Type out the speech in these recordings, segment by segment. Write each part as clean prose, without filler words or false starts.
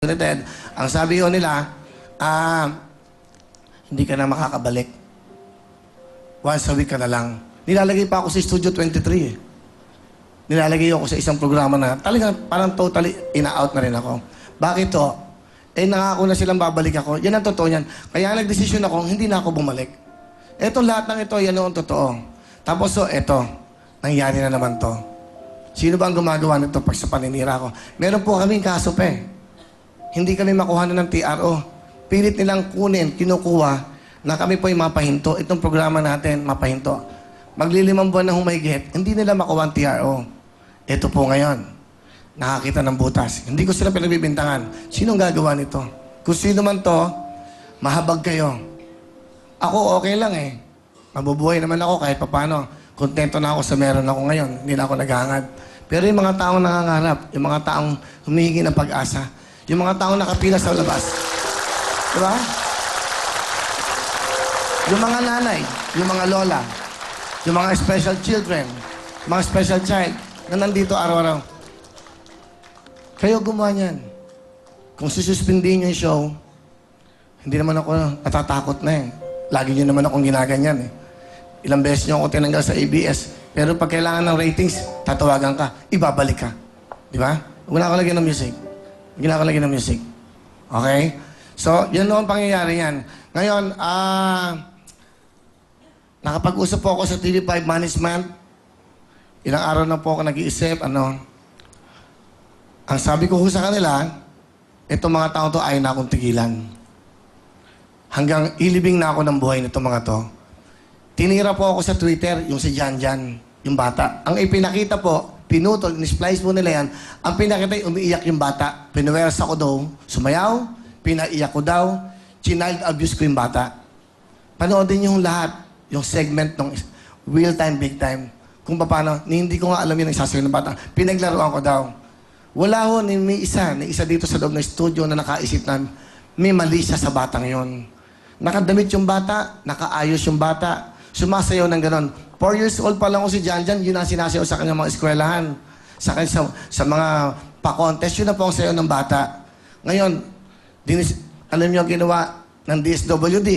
United, ang sabi ko nila, hindi ka na makakabalik. Once a week ka na lang. Nilalagay pa ako sa Studio 23 eh. Nilalagay ako sa isang programa na talagang parang totally ina-out na rin ako. Bakit to? Nangako na silang babalik ako. Yan ang totoo yan. Kaya nagdesisyon ako, hindi na ako bumalik. Etong lahat ng ito, yan ang totoo. Tapos eto, nangyari na naman to. Sino ba ang gumagawa nito pag sa paninira ko? Meron po kaming kaso pa eh. Hindi kami makuha na ng TRO. Pilit nilang kunin, kinukuha, na kami po yung mapahinto. Itong programa natin, mapahinto. Maglilimang buwan na humahigit, hindi nila makuha ang TRO. Ito po ngayon, nakakita ng butas. Hindi ko sila pinagbibintangan. Sinong gagawa nito? Kung sino man to, mahabag kayo. Ako okay lang eh. Mabubuhay naman ako kahit papano. Kontento na ako sa meron ako ngayon. Hindi na ako naghahangad. Pero yung mga taong nangangarap, yung mga taong humihingi ng pag-asa, yung mga taong nakapila sa labas. Diba? Yung mga nanay, yung mga lola, yung mga special children, mga special child na nandito araw-araw. Kayo gumawa niyan. Kung sususpindihin yung show, hindi naman ako natatakot na eh. Lagi nyo naman akong ginaganyan eh. Ilang beses nyo ako tinanggal sa ABS. Pero pag kailangan ng ratings, tatawagan ka, ibabalik ka. Di ba? Wala ko lagyan ng music. Gila ko lagi ng music. Okay? So, yan noon pangyayari yan. Ngayon, nakapag-usap po ako sa TV5 Management. Ilang araw na po ako nag-iisip, ang sabi ko sa kanila, itong mga tao to ayaw na akong tigilan. Hanggang ilibing na ako ng buhay nitong mga to. Tinira po ako sa Twitter, yung si Janjan, yung bata. Ang ipinakita po, pinutol, in-splice po nila yan. Ang pinakita, umiiyak yung bata. Pinuwersa ko daw, sumayaw, pinaiyak ko daw, child abuse ko yung bata. Panoodin yung lahat, yung segment ng real time, big time. Kung paano, hindi ko nga alam yun ang sasayo ng bata. Pinaglaruan ko daw. Wala ho, may isa dito sa loob ng studio na nakaisip na may mali siya sa batang yon. Nakadamit yung bata, nakaayos yung bata, sumasayaw ng ganon. 4 years old pa lang ko si Janjan, yun ang sinasayaw sa kanyang mga eskwelahan. Sa mga pa-contest, yun na po ang sayaw ng bata. Ngayon, alam niyo ang ginawa ng DSWD.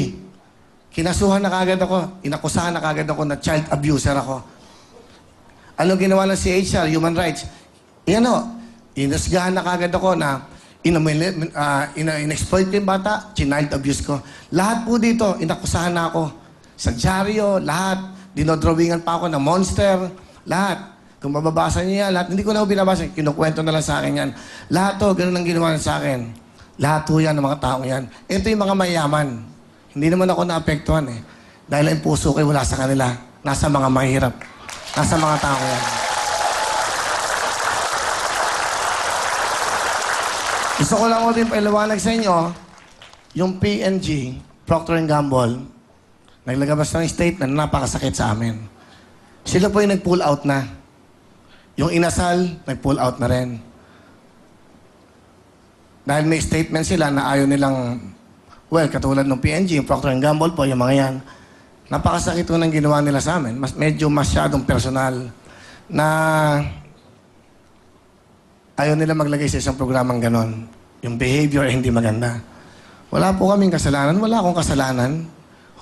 Kinasuhan na kagad ako, inakusahan na kagad ako na child abuser ako. Anong ginawa ng CHR, Human Rights? Inasgahan na kagad ako na in-exploit ko yung bata, child abuse ko. Lahat po dito, inakusahan na ako. Sa dyaryo, lahat. Dinodrawingan pa ako ng monster. Lahat. Kung mababasa niyo yan, lahat. Hindi ko na binabasa. Kinukwento na lang sa akin yan. Lahat to, ganun ang ginawa sa akin. Lahat po yan, ng mga taong yan. Ito yung mga mayaman. Hindi naman ako naapektuhan eh. Dahil ang puso ko wala sa kanila. Nasa mga mahirap. Nasa mga tao yan. Gusto ko lang ko din pailawanag sa inyo, yung PNG, Procter & Gamble, naglagabas ng statement na napakasakit sa amin. Sila po yung nag-pull out na. Yung inasal, nag-pull out na rin. Dahil may statement sila na ayaw nilang, katulad ng PNG, yung Procter & Gamble po, yung mga yan, napakasakit po ng ginawa nila sa amin. Medyo masyadong personal na ayaw nila maglagay sa isang programang ganon. Yung behavior ay hindi maganda. Wala po kaming kasalanan. Wala akong kasalanan.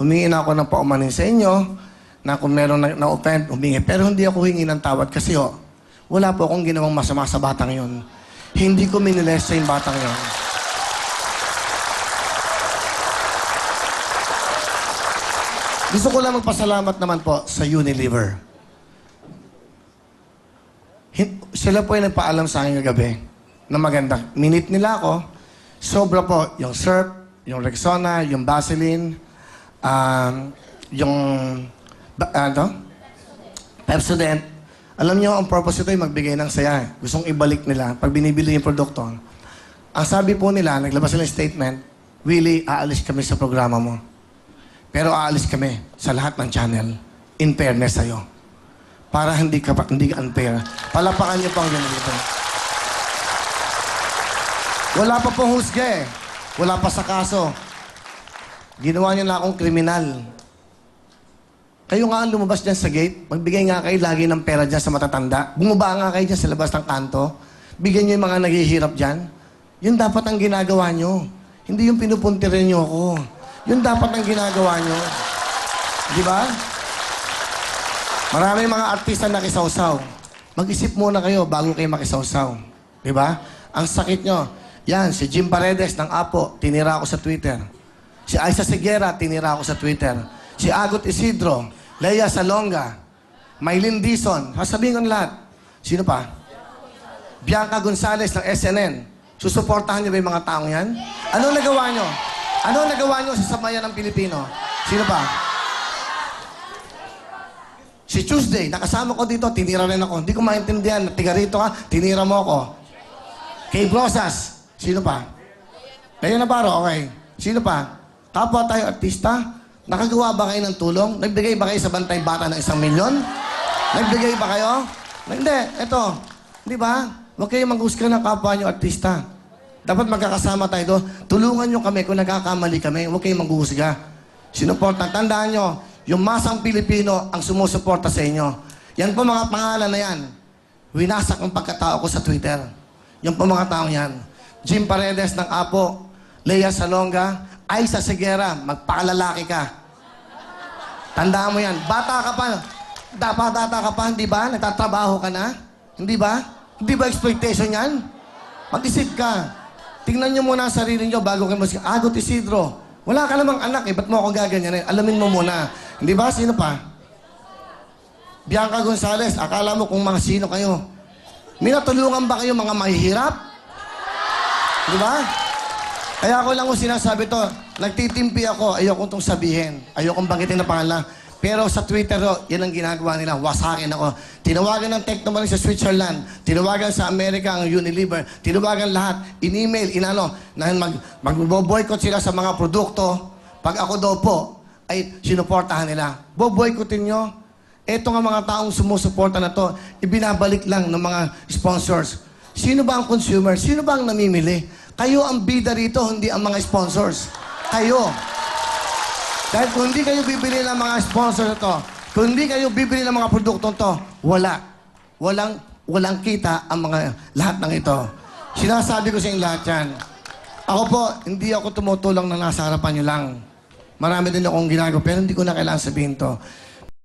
Humingi na ako ng paumanin sa inyo na kung meron na-offend, humingi. Pero hindi ako humingi ng tawad kasi wala po akong ginawang masama sa batang yon. Hindi ko minilesa yung batang yon. Gusto ko lang magpasalamat naman po sa Unilever. Sila po yung nagpaalam sa akin kagabi na maganda. Minute nila ako. Sobra po yung Surf, yung Rexona, yung Vaseline, yung Pepsodent. Alam niyo, ang purpose ito ay magbigay ng saya. Gustong ibalik nila pag binibili yung produkto. Ang sabi po nila, naglabas sila ng statement, Willie, aalis kami sa programa mo. Pero aalis kami sa lahat ng channel. In fairness sa'yo. Para hindi ka unfair. Palapakan niyo pang ganito. Wala pa pong husga eh. Wala pa sa kaso. Ginawa niyo na akong kriminal. Kayo nga ang lumabas dyan sa gate. Magbigay nga kayo lagi ng pera dyan sa matatanda. Bumaba nga kayo dyan sa labas ng kanto. Bigyan niyo yung mga naghihirap dyan. Yun dapat ang ginagawa nyo. Hindi yung pinupuntirin nyo ako. Yun dapat ang ginagawa nyo. Di ba? Maraming mga artista nakisawsaw. Mag-isip muna kayo bago kayo makisawsaw. Di ba? Ang sakit nyo. Yan, si Jim Paredes ng Apo, tinira ako sa Twitter. Si Aiza Seguera, tinira ako sa Twitter. Si Agot Isidro, Lea Salonga, Maylin Dizon, sasabihin ko lahat. Sino pa? Bianca Gonzalez ng SNN. Susuportahan niyo ba yung mga taong yan? Anong nagawa niyo? Anong nagawa niyo sa samayan ng Pilipino? Sino pa? Si Tuesday, nakasama ko dito, tinira rin ako. Hindi ko maintindihan, tiga rito ka, tinira mo ako. Kay Brosas, sino pa? Lea Navarro, okay. Sino pa? Kapwa tayo artista, nakagawa ba kayo ng tulong? Nagbigay ba kayo sa Bantay Bata ng 1 milyon? Nagbigay ba kayo? Hindi, eto. Di ba? Huwag kayo mag-husga ng kapwa nyo artista. Dapat magkakasama tayo doon. Tulungan nyo kami kung nagkakamali kami. Huwag kayong mag-husga. Sinuporta. Tandaan nyo, yung masang Pilipino ang sumusuporta sa inyo. Yan po mga pangalan na yan. Winasak ang pagkatao ko sa Twitter. Yan po mga taong yan. Jim Paredes ng Apo, Lea Salonga, Aiza Seguera, magpakalalaki ka. Tandaan mo yan. Bata ka pa. Bata ka pa, hindi ba? Nagtatrabaho ka na? Hindi ba? Hindi ba exploitation yan? Mag-isip ka. Tingnan nyo muna ang sarili nyo bago kayo mas... Agot Isidro, wala ka namang anak eh. Ba't mo ako gaganyanin? Alamin mo muna. Hindi ba? Sino pa? Bianca Gonzalez, akala mo kung mga sino kayo. Minatulungan ba kayo mga mahihirap? Di ba? Kaya ako lang kung sinasabi to, nagtitimpi ako, ayokong itong sabihin. Ayokong banggitin na pangalan. Pero sa Twitter, yan ang ginagawa nila. Wasakin ako. Tinawagan ng Technoman sa Switzerland. Tinawagan sa Amerika ang Unilever. Tinawagan lahat. In-email, na mag-boycott sila sa mga produkto. Pag ako daw po, ay sinuportahan nila. Boycottin nyo. Eto nga mga taong sumusuporta na to, ibinabalik lang ng mga sponsors. Sino ba ang consumer? Sino ba ang namimili? Kayo ang bida rito, hindi ang mga sponsors. Kayo. Dahil kung hindi kayo bibili ng mga sponsor na to, kung hindi kayo bibili ng mga produktong to, wala. Walang kita ang mga lahat ng ito. Sinasabi ko sa inyo lahat yan. Ako po, hindi ako tumutulong na nasa harapan nyo lang. Marami din akong ginagawa, pero hindi ko na kailangan sabihin to.